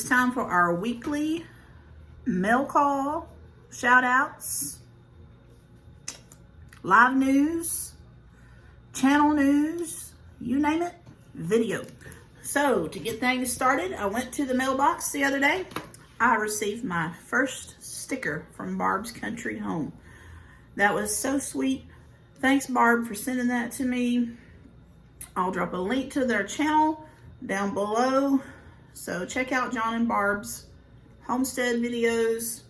time for our weekly mail call, shout outs, live news, channel news, you name it, video. So to get things started, I went to the mailbox the other day. I received my first sticker from Barb's Country Home. That was so sweet. Thanks, Barb, for sending that to me. I'll drop a link to their channel down below. So check out John and Barb's Homestead videos.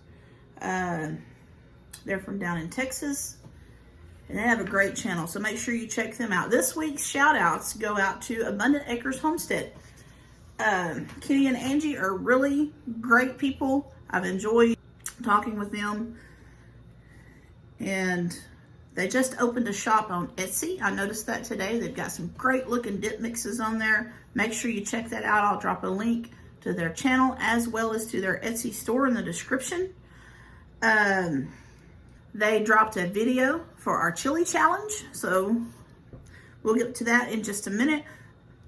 They're from down in Texas. And they have a great channel, so make sure you check them out. This week's shout outs go out to Abundant Acres Homestead. Kitty and Angie are really great people. I've enjoyed talking with them. And they just opened a shop on Etsy. I noticed that today. They've got some great looking dip mixes on there. Make sure you check that out. I'll drop a link to their channel as well as to their Etsy store in the description. They dropped a video for our chili challenge, so we'll get to that in just a minute.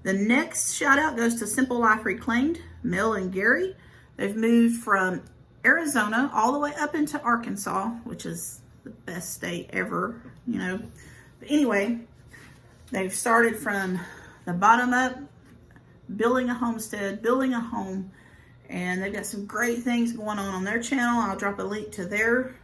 The next shout out goes to Simple Life Reclaimed, Mel and Gary. They've moved from Arizona all the way up into Arkansas, which is the best state ever, you know. But anyway, they've started from the bottom up, building a homestead, building a home, and they've got some great things going on their channel. I'll drop a link to their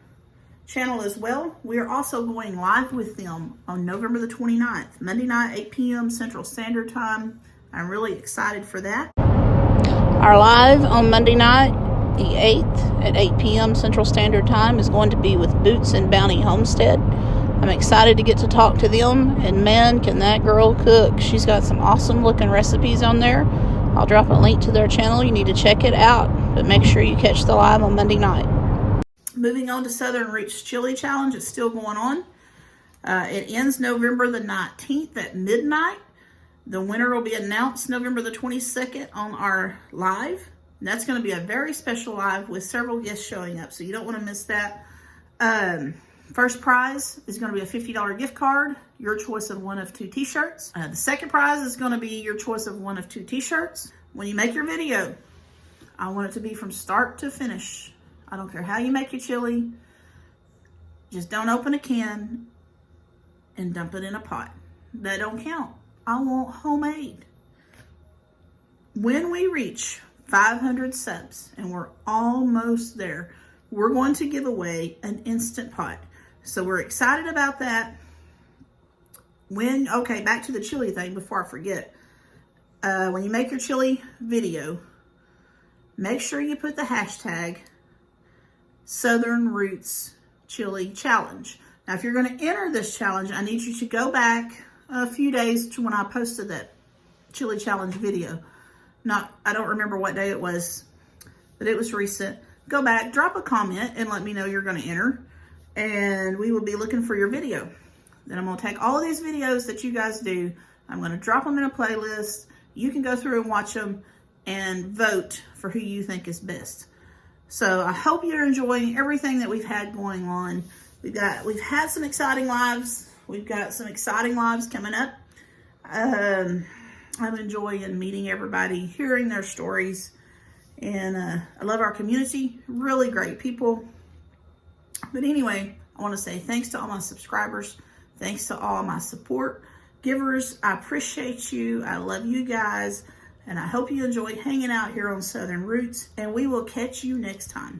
channel as well. We are also going live with them on November the 29th, Monday night, 8 p.m. Central Standard Time. I'm really excited for that. Our live on Monday night, the 8th at 8 p.m. Central Standard Time is going to be with Boots and Bounty Homestead. I'm excited to get to talk to them, and man, can that girl cook. She's got some awesome looking recipes on there. I'll drop a link to their channel. You need to check it out, but make sure you catch the live on Monday night. Moving on to Southern Roots Chili Challenge. It's still going on. It ends November the 19th at midnight. The winner will be announced November the 22nd on our live. And that's going to be a very special live with several guests showing up, so you don't want to miss that. First prize is going to be a $50 gift card, your choice of one of 2 t-shirts. The second prize is going to be your choice of one of 2 t-shirts. When you make your video, I want it to be from start to finish. I don't care how you make your chili. Just don't open a can and dump it in a pot. That don't count. I want homemade. When we reach 500 subs, and we're almost there, we're going to give away an Instant Pot. So we're excited about that. Okay, back to the chili thing before I forget. When you make your chili video, make sure you put the hashtag Southern Roots Chili Challenge. Now, if you're going to enter this challenge, I need you to go back a few days to when I posted that chili challenge video. I don't remember what day it was, but it was recent. Go back, drop a comment, and let me know you're going to enter, and we will be looking for your video. Then I'm going to take all of these videos that you guys do. I'm going to drop them in a playlist. You can go through and watch them and vote for who you think is best. So I hope you're enjoying everything that we've had going on. We've had some exciting lives. We've got some exciting lives coming up. I'm enjoying meeting everybody, hearing their stories, and I love our community. Really great people. But anyway, I want to say thanks to all my subscribers. Thanks to all my support givers. I appreciate you. I love you guys. And I hope you enjoyed hanging out here on Southern Roots, and we will catch you next time.